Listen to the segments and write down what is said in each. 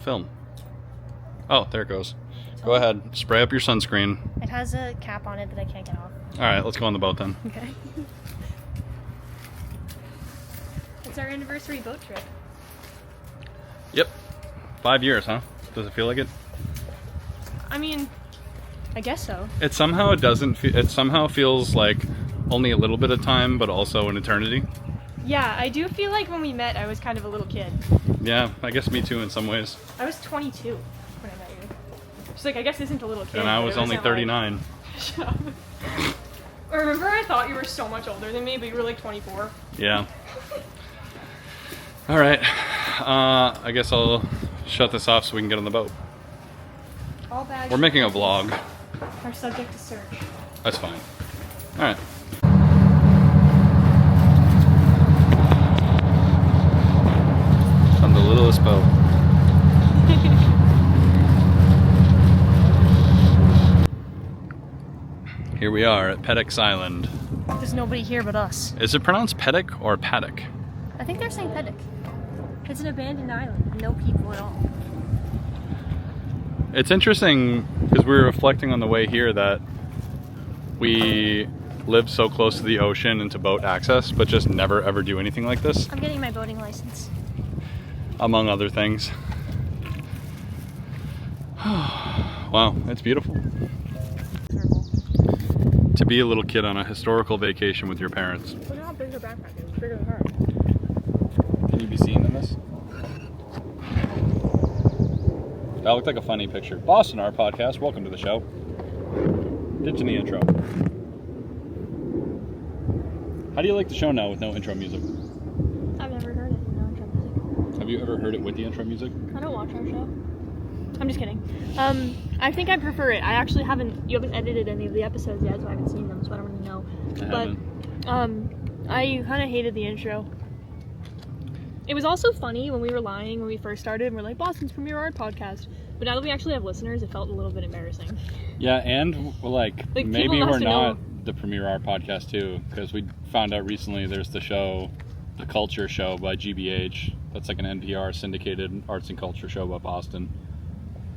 Film. Oh, there it goes. Go ahead. Spray up your sunscreen. It has a cap on it that I can't get off. Alright, let's go on the boat then. Okay. It's our anniversary boat trip. Yep. 5 years, huh? Does it feel like it? I mean, I guess so. It somehow doesn't. It somehow feels like only a little bit of time, but also an eternity. Yeah, I do feel like when we met, I was kind of a little kid. Yeah, I guess me too in some ways. I was 22 when I met you. She's like, I guess isn't a little kid. And I was only 39. Like... Shut up. I remember I thought you were so much older than me, but you were like 24. Yeah. All right. I guess I'll shut this off so we can get on the boat. All bags. We're making a vlog. Are subject to search. That's fine. All right. On the littlest boat. Here we are at Peddocks Island. There's nobody here but us. Is it pronounced Peddock or Paddock? I think they're saying Peddock. It's an abandoned island with no people at all. It's interesting because we were reflecting on the way here that we live so close to the ocean and to boat access, but just never ever do anything like this. I'm getting my boating license. Among other things. Wow, it's beautiful. Terrible. To be a little kid on a historical vacation with your parents. Look at how big her backpack is. It's bigger than her. Can you be seen in this? That looked like a funny picture. Boston, our podcast. Welcome to the show. Ditching the intro. How do you like the show now with no intro music? I've never heard it with no intro music. Have you ever heard it with the intro music? I don't watch our show. I'm just kidding. I think I prefer it. You haven't edited any of the episodes yet, so I haven't seen them, so I don't really know. I kind of hated the intro. It was also funny when we were lying when we first started and we're like, Boston's premier art podcast. But now that we actually have listeners, it felt a little bit embarrassing. Yeah, and like maybe people we're must not know. the premier art podcast too, because we found out recently there's the show, The Culture Show by GBH. That's like an NPR syndicated arts and culture show about Boston.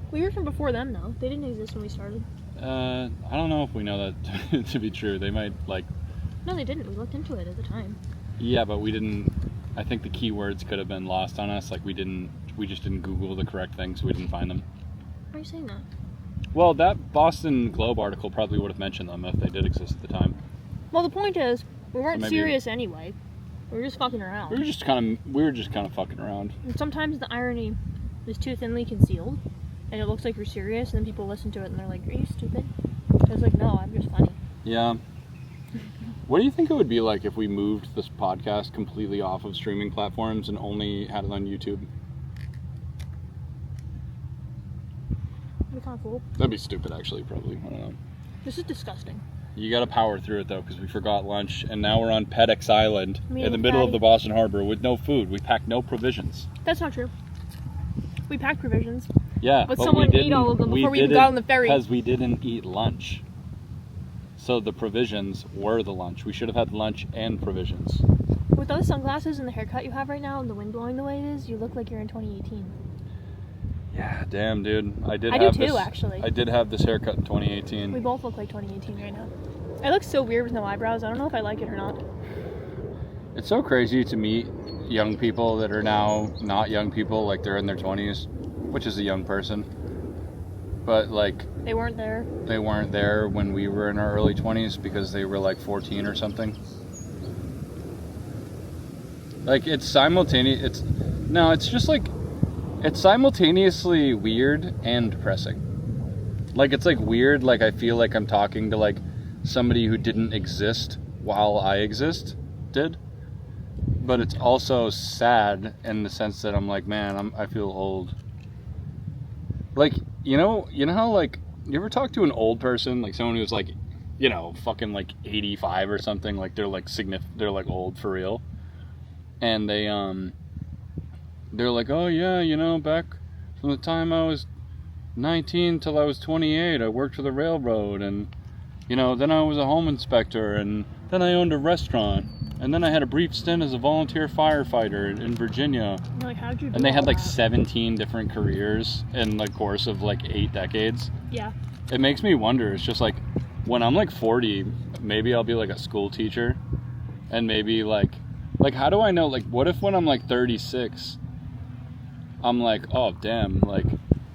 We were from before them, though. They didn't exist when we started. I don't know if we know that to be true. They might like... No, they didn't. We looked into it at the time. Yeah, but we didn't... I think the keywords could have been lost on us. Like we just didn't Google the correct things, so we didn't find them. Why are you saying that? Well, that Boston Globe article probably would have mentioned them if they did exist at the time. Well, the point is, we weren't maybe- serious anyway. We were just fucking around. We were just kind of fucking around. And sometimes the irony is too thinly concealed, and it looks like you're serious, and then people listen to it and they're like, "Are you stupid?" I was like, "No, I'm just funny." Yeah. What do you think it would be like if we moved this podcast completely off of streaming platforms and only had it on YouTube? That'd be kind of cool. That'd be stupid, actually, probably. I don't know. This is disgusting. You gotta power through it, though, because we forgot lunch, and now we're on Peddocks Island Me in the and middle of Patty. the Boston Harbor with no food. We packed no provisions. That's not true. We packed provisions, Yeah, but we someone ate didn't- all of them before we even got on the ferry. Because we didn't eat lunch. So the provisions were the lunch. We should have had lunch and provisions. With those sunglasses and the haircut you have right now and the wind blowing the way it is, you look like you're in 2018. Yeah, damn, dude. I do too, actually. I did have this haircut in 2018. We both look like 2018 right now. I look so weird with no eyebrows. I don't know if I like it or not. It's so crazy to meet young people that are now not young people, like they're in their 20s, which is a young person. But like They weren't there. they weren't there when we were in our early 20s because they were like 14 or something. Like it's simultaneously weird and depressing. Like it's like weird, like I feel like I'm talking to like somebody who didn't exist while I existed. But it's also sad in the sense that I'm like, man, I feel old. Like, you know how like you ever talk to an old person, like someone who's like, you know, fucking like 85 or something, like they're like they're like old for real. And they're like, "Oh yeah, you know, back from the time I was 19 till I was 28, I worked for the railroad and you know, then I was a home inspector and then I owned a restaurant And then I had a brief stint as a volunteer firefighter in Virginia. You're like, how'd you do And they all had like that? 17 different careers in the course of like 8 decades. Yeah. It makes me wonder. It's just like, when I'm like 40, maybe I'll be like a school teacher. And maybe like how do I know? Like, what if when I'm like 36, I'm like, oh, damn, like,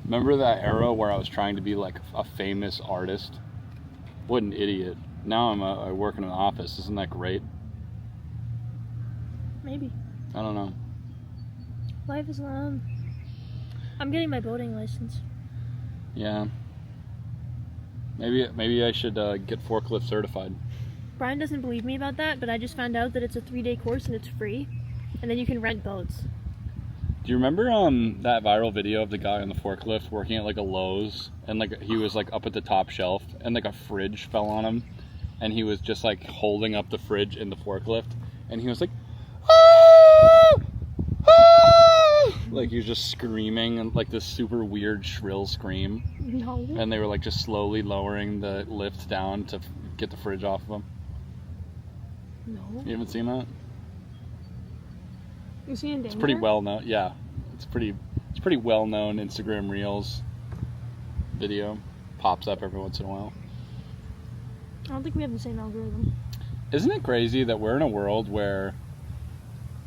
remember that era where I was trying to be like a famous artist? What an idiot. Now I work in an office. Isn't that great? Maybe. I don't know. Life is long. I'm getting my boating license. Yeah. Maybe I should get forklift certified. Brian doesn't believe me about that, but I just found out that it's a 3-day course and it's free. And then you can rent boats. Do you remember that viral video of the guy on the forklift working at like a Lowe's, and like he was like up at the top shelf and like a fridge fell on him, and he was just like holding up the fridge in the forklift, and he was like, "Ah! Ah!" Like he was just screaming and like this super weird shrill scream, No. and they were like just slowly lowering the lift down to get the fridge off of him. No. You haven't seen that? You see in danger? It's pretty well known. Yeah, it's pretty well known Instagram Reels video. Pops up every once in a while. I don't think we have the same algorithm. Isn't it crazy that we're in a world where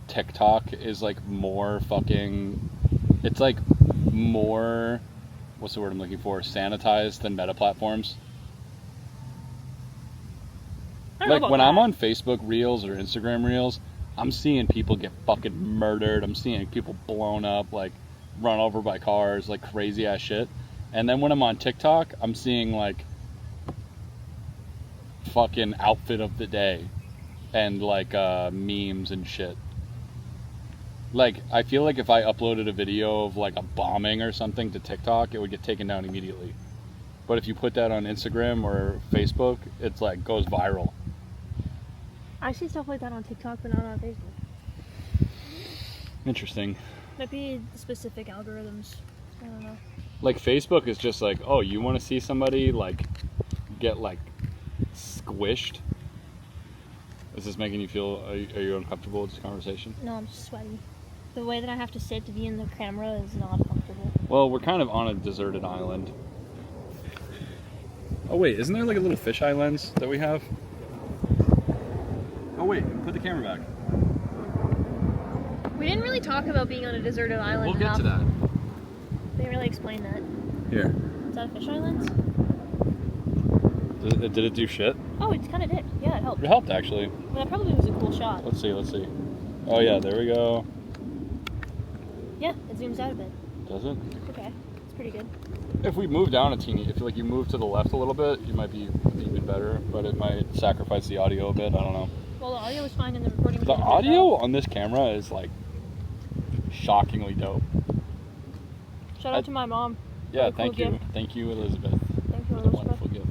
TikTok is like more fucking, it's like more, what's the word I'm looking for, sanitized than meta platforms? I don't know Like about when that. I'm on Facebook Reels or Instagram Reels, I'm seeing people get fucking murdered. I'm seeing people blown up, like run over by cars, like crazy ass shit. And then when I'm on TikTok, I'm seeing like fucking outfit of the day and like memes and shit. Like I feel like if I uploaded a video of like a bombing or something to TikTok, it would get taken down immediately. But if you put that on Instagram or Facebook, it's like goes viral. I see stuff like that on TikTok, but not on Facebook. Interesting. Might be specific algorithms. I don't know. Like Facebook is just like, oh, you want to see somebody like get like squished? Is this making you feel, are you uncomfortable with this conversation? No, I'm just sweaty. The way that I have to sit to be in the camera is not comfortable. Well, we're kind of on a deserted island. Oh wait, isn't there like a little fisheye lens that we have? Oh wait, put the camera back. We didn't really talk about being on a deserted island We'll enough. get to that. They didn't really explain that. Here. Is that a fisheye lens? Did it do shit? Oh, it kind of did. Yeah, it helped. It helped actually. But that probably was a cool shot. Let's see. Oh yeah, there we go. Yeah, it zooms out a bit. Does it? Okay, it's pretty good. If we move down a teeny, if like you move to the left a little bit, you might be even better, but it might sacrifice the audio a bit. I don't know. Well, the audio was fine in the recording. The audio on this camera is like shockingly dope. Shout out to my mom. Yeah, What a thank cool you. gift. Thank you, Elizabeth. Thank you, For the Elizabeth. wonderful gift.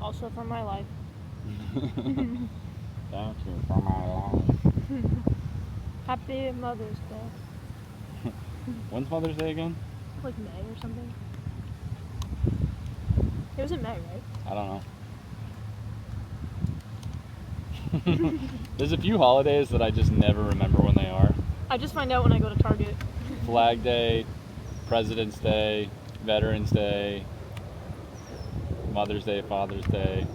Also from my life. Thank you for my life. Happy Mother's Day. When's Mother's Day again? Like May or something. It was in May, right? I don't know. There's a few holidays that I just never remember when they are. I just find out when I go to Target. Flag Day, President's Day, Veterans Day, Mother's Day, Father's Day.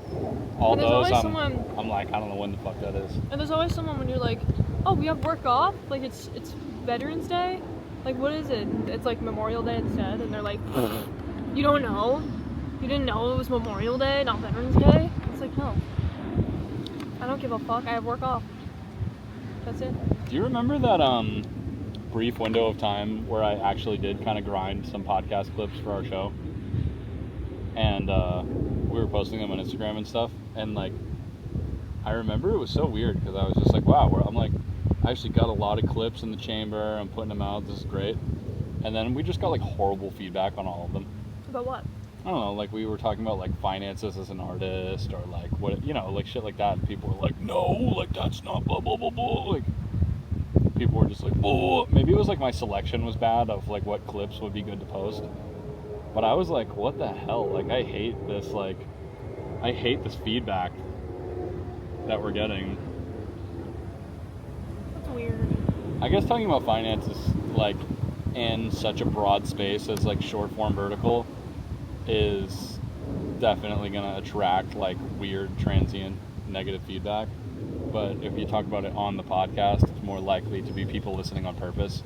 All And there's those always I'm like, I don't know when the fuck that is. And there's always someone when you're like, oh, we have work off? Like, it's Veterans Day? Like, what is it? It's like Memorial Day instead. And they're like, you don't know? You didn't know it was Memorial Day, not Veterans Day? It's like, no. I don't give a fuck. I have work off. That's it. Do you remember that brief window of time where I actually did kind of grind some podcast clips for our show? And we were posting them on Instagram and stuff. And like, I remember it was so weird because I was just like, wow, I'm like, I actually got a lot of clips in the chamber. I'm putting them out. This is great. And then we just got like horrible feedback on all of them. About what? I don't know, like we were talking about like finances as an artist or like what, you know, like shit like that. And people were like, no, like that's not blah, blah, blah, blah. Like people were just like, oh, maybe it was like my selection was bad of like what clips would be good to post. But I was like, what the hell? Like I hate this feedback that we're getting. weird. I guess talking about finances, like, in such a broad space as, like, short-form vertical is definitely going to attract, like, weird, transient, negative feedback. But if you talk about it on the podcast, it's more likely to be people listening on purpose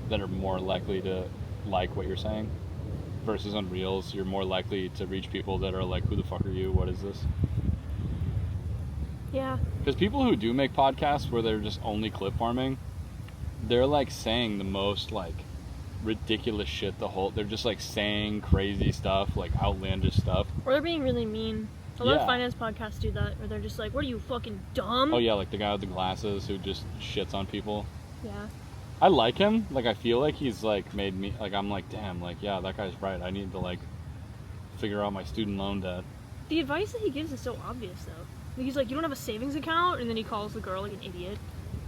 that are more likely to like what you're saying. Versus on Reels, you're more likely to reach people that are like, who the fuck are you? What is this? Yeah. Because people who do make podcasts where they're just only clip farming, they're like saying the most like ridiculous shit they're just like saying crazy stuff, like outlandish stuff. Or they're being really mean. A lot of finance podcasts do that, where they're just like, what are you, fucking dumb? Oh yeah, like the guy with the glasses who just shits on people. Yeah. I like him. Like, I feel like he's like made me, like, I'm like, damn, like, yeah, that guy's right. I need to like figure out my student loan debt. The advice that he gives is so obvious though. Like, he's like, you don't have a savings account? And then he calls the girl like an idiot.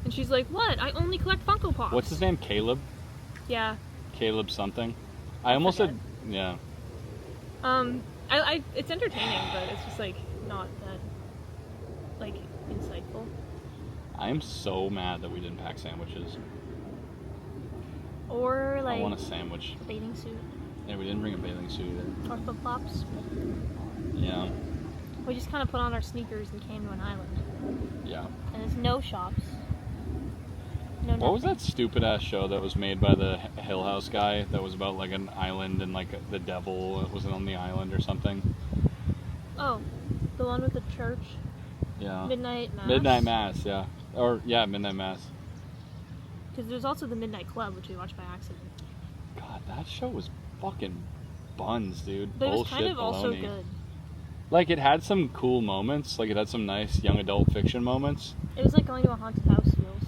And she's like, what? I only collect Funko Pops. What's his name? Caleb? Yeah. Caleb something. I almost said, yeah. It's entertaining, but it's just like not that like insightful. I am so mad that we didn't pack sandwiches. Or like I want a sandwich. Bathing suit. Yeah, we didn't bring a bathing suit either. Or flip-flops. Yeah. We just kind of put on our sneakers and came to an island. Yeah. And there's no shops. No What was nothing. that stupid ass show that was made by the Hill House guy that was about like an island and like the devil was on the island or something? Oh, the one with the church? Yeah. Midnight Mass? Midnight Mass, yeah. Or, yeah, Midnight Mass. Because there's also the Midnight Club, which we watched by accident. God, that show was fucking buns, dude. But it was Bullshit kind of also baloney. good. Like, it had some cool moments. Like, it had some nice young adult fiction moments. It was like going to a haunted house feels.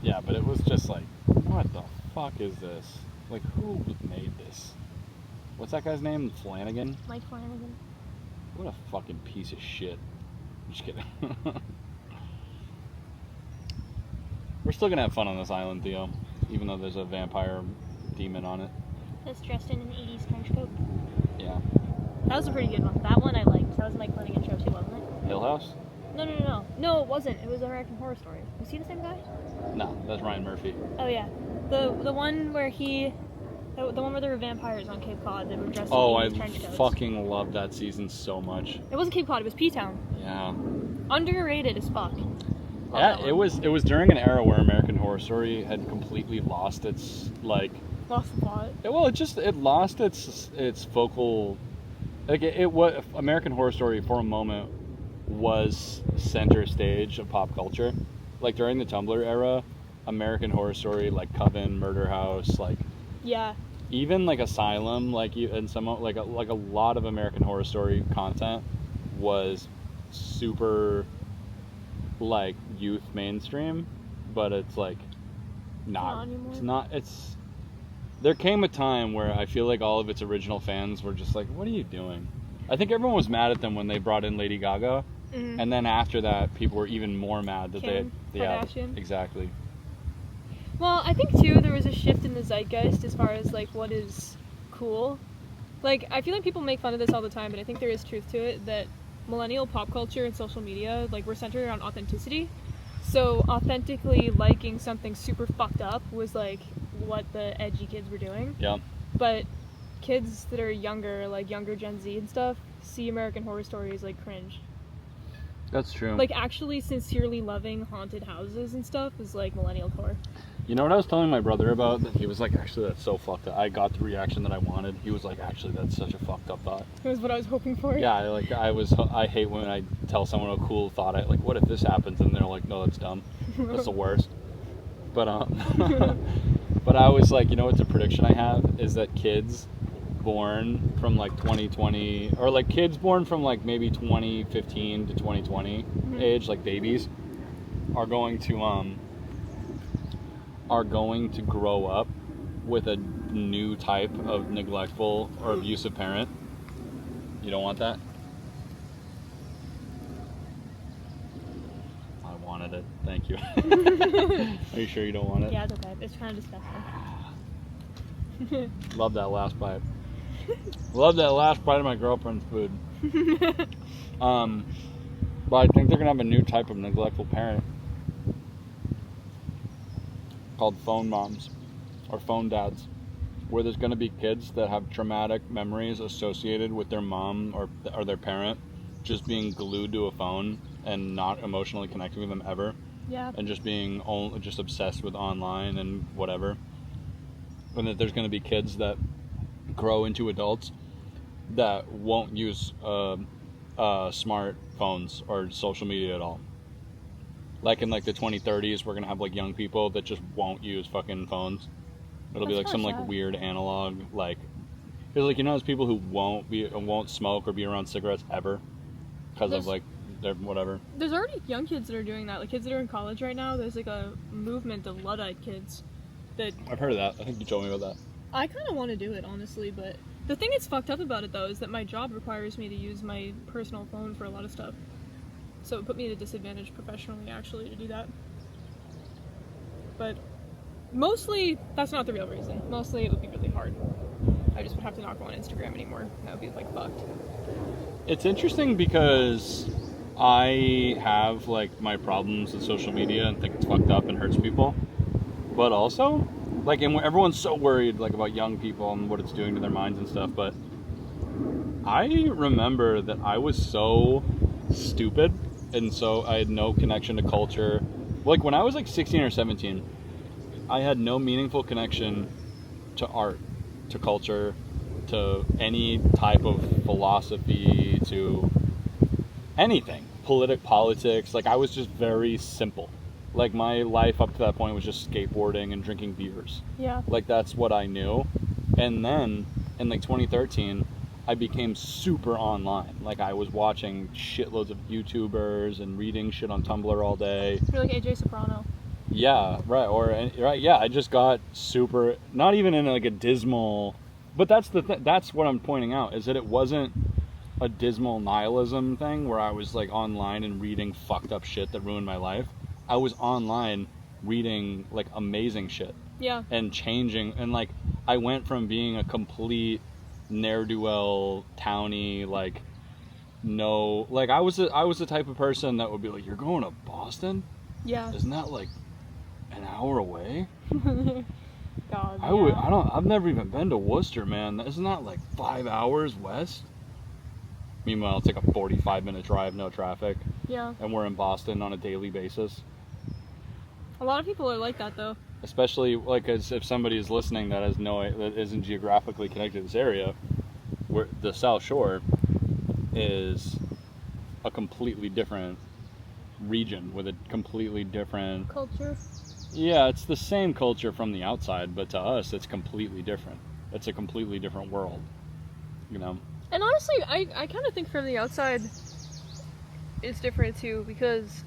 Yeah, but it was just like, what the fuck is this? Like, who made this? What's that guy's name? Flanagan? Mike Flanagan. What a fucking piece of shit. I'm just kidding. We're still gonna have fun on this island, Theo. Even though there's a vampire demon on it. That's dressed in an 80s trench coat. Yeah. That was a pretty good one. That one I liked. That was Mike Flanagan show too, wasn't it? Hill House? No. No, it wasn't. It was American Horror Story. Was he the same guy? No, that's Ryan Murphy. Oh yeah. The one where the one where there were vampires on Cape Cod that were dressed in Oh, I 80s trench coats. fucking loved that season so much. It wasn't Cape Cod, it was P-Town. Yeah. Underrated as fuck. Yeah, it was during an era where American Horror Story had completely lost its like. Lost the plot. It lost its focal. Like it was American Horror Story for a moment was center stage of pop culture. Like during the Tumblr era, American Horror Story, like Coven, Murder House, like Yeah. even like Asylum, like and some like a lot of American Horror Story content was super like youth mainstream, but it's like Not anymore. It's not. It's there came a time where I feel like all of its original fans were just like, "What are you doing?" I think everyone was mad at them when they brought in Lady Gaga, and then after that, people were even more mad that Kim Kardashian. Exactly. Well, I think too there was a shift in the zeitgeist as far as like what is cool. Like I feel like people make fun of this all the time, but I think there is truth to it that millennial pop culture and social media, like we're centered around authenticity. So authentically liking something super fucked up was like what the edgy kids were doing. Yeah. But kids that are younger, like younger Gen Z and stuff, see American Horror Stories like cringe. That's true. Like actually sincerely loving haunted houses and stuff is like millennial core. You know what I was telling my brother about? That he was like, actually, that's so fucked up. I got the reaction that I wanted. He was like, actually, that's such a fucked up thought. It was what I was hoping for. Yeah, like I hate when I tell someone a cool thought. Like, what if this happens? And they're like, no, that's dumb. That's the worst. But but I was like, you know what's a prediction I have is that kids born from like 2020 or like kids born from like maybe 2015 to 2020 age, like babies, are going to grow up with a new type of neglectful or abusive parent. You don't want that? I wanted it. Thank you. Are you sure you don't want it? Yeah, it's okay. It's kind of disgusting. Love that last bite. Love that last bite of my girlfriend's food. But I think they're gonna have a new type of neglectful parent. called phone moms or phone dads, where there's going to be kids that have traumatic memories associated with their mom or their parent just being glued to a phone and not emotionally connecting with them ever. Yeah. And just being just obsessed with online and whatever. And that there's going to be kids that grow into adults that won't use smartphones or social media at all. Like in like the 2030s, we're going to have like young people that just won't use fucking phones. It'll be like some like weird analog, like, because like, you know, there's people who won't smoke or be around cigarettes ever because of like their whatever. There's already young kids that are doing that, like kids that are in college right now. There's like a movement of Luddite kids that I've heard of that. I think you told me about that. I kind of want to do it, honestly, but the thing that's fucked up about it though is that my job requires me to use my personal phone for a lot of stuff, so it put me at a disadvantage professionally actually to do that. But mostly, that's not the real reason. Mostly, it would be really hard. I just would have to not go on Instagram anymore. That would be, like, fucked. It's interesting because I have, like, my problems with social media and think it's fucked up and hurts people. But also, like, and everyone's so worried, like, about young people and what it's doing to their minds and stuff. But I remember that I was so stupid, and so I had no connection to culture. Like, when I was, like, 16 or 17... I had no meaningful connection to art, to culture, to any type of philosophy, to anything. Politics. Like, I was just very simple. Like, my life up to that point was just skateboarding and drinking beers. Yeah. Like, that's what I knew. And then, in, like, 2013, I became super online. Like, I was watching shitloads of YouTubers and reading shit on Tumblr all day. You're like AJ Soprano. Yeah, right. Yeah, I just got super, not even in like a dismal, but that's that's what I'm pointing out, is that it wasn't a dismal nihilism thing where I was like online and reading fucked up shit that ruined my life. I was online reading like amazing shit. Yeah. And changing, and like I went from being a complete ne'er-do-well townie, like no, like I was the type of person that would be like, you're going to Boston? Yeah. Isn't that like an hour away? God, I've never even been to Worcester, man. Isn't that like 5 hours west? Meanwhile, it's like a 45-minute drive, no traffic. Yeah. And we're in Boston on a daily basis. A lot of people are like that, though. Especially like as if somebody is listening that isn't geographically connected to this area, where the South Shore is a completely different region with a completely different culture. Yeah, it's the same culture from the outside, but to us, it's completely different. It's a completely different world, you know? And honestly, I kind of think from the outside, it's different too, because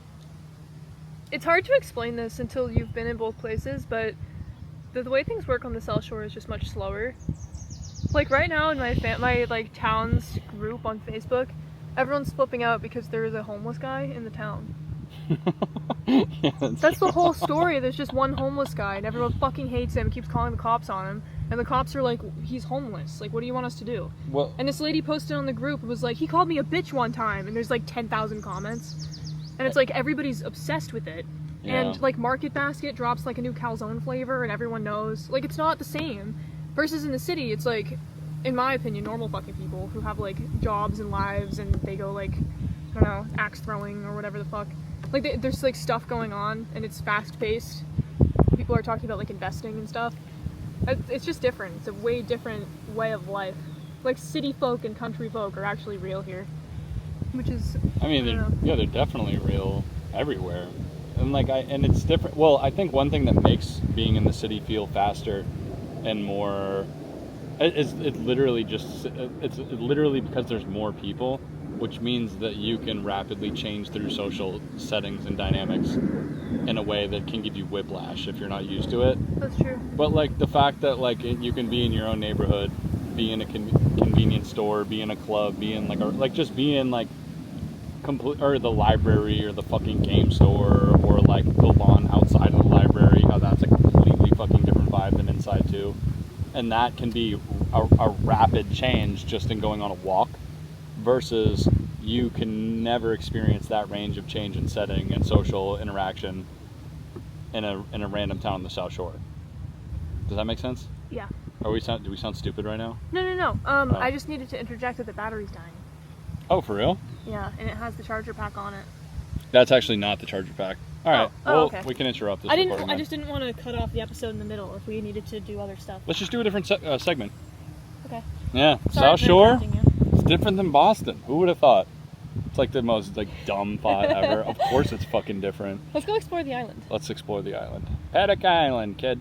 it's hard to explain this until you've been in both places, but the way things work on the South Shore is just much slower. Like right now in my like town's group on Facebook, everyone's flipping out because there is a homeless guy in the town. Yeah, that's the whole story. There's just one homeless guy and everyone fucking hates him, keeps calling the cops on him, and the cops are like, he's homeless, like what do you want us to do? Well, and this lady posted on the group, was like, he called me a bitch one time, and there's like 10,000 comments, and it's like everybody's obsessed with it. Yeah. And like Market Basket drops like a new calzone flavor and everyone knows, like it's not the same. Versus in the city, it's like, in my opinion, normal fucking people who have like jobs and lives, and they go like, I don't know, axe throwing or whatever the fuck. Like there's like stuff going on and it's fast paced. People are talking about like investing and stuff. It's just different. It's a way different way of life. Like city folk and country folk are actually real here, which is. I mean, they're definitely real everywhere, and and it's different. Well, I think one thing that makes being in the city feel faster and more, it's literally because there's more people. Which means that you can rapidly change through social settings and dynamics in a way that can give you whiplash if you're not used to it. That's true. But like the fact that like you can be in your own neighborhood, be in a convenience store, be in a club, be in just be in like or the library or the fucking game store or like the lawn outside of the library, how that's a completely fucking different vibe than inside too. And that can be a rapid change just in going on a walk. Versus you can never experience that range of change in setting and social interaction in a random town on the South Shore. Does that make sense? Yeah. Do we sound stupid right now? No. Oh. I just needed to interject that the battery's dying. Oh, for real? Yeah, and it has the charger pack on it. That's actually not the charger pack. All right. Oh, okay. We can interrupt this. I just didn't want to cut off the episode in the middle if we needed to do other stuff. Let's just do a different segment. Okay. Yeah, Sorry South for Shore. interrupting you. It's different than Boston. Who would have thought? It's like the most dumb thought ever. Of course, it's fucking different. Let's go explore the island. Let's explore the island. Peddocks Island, kid.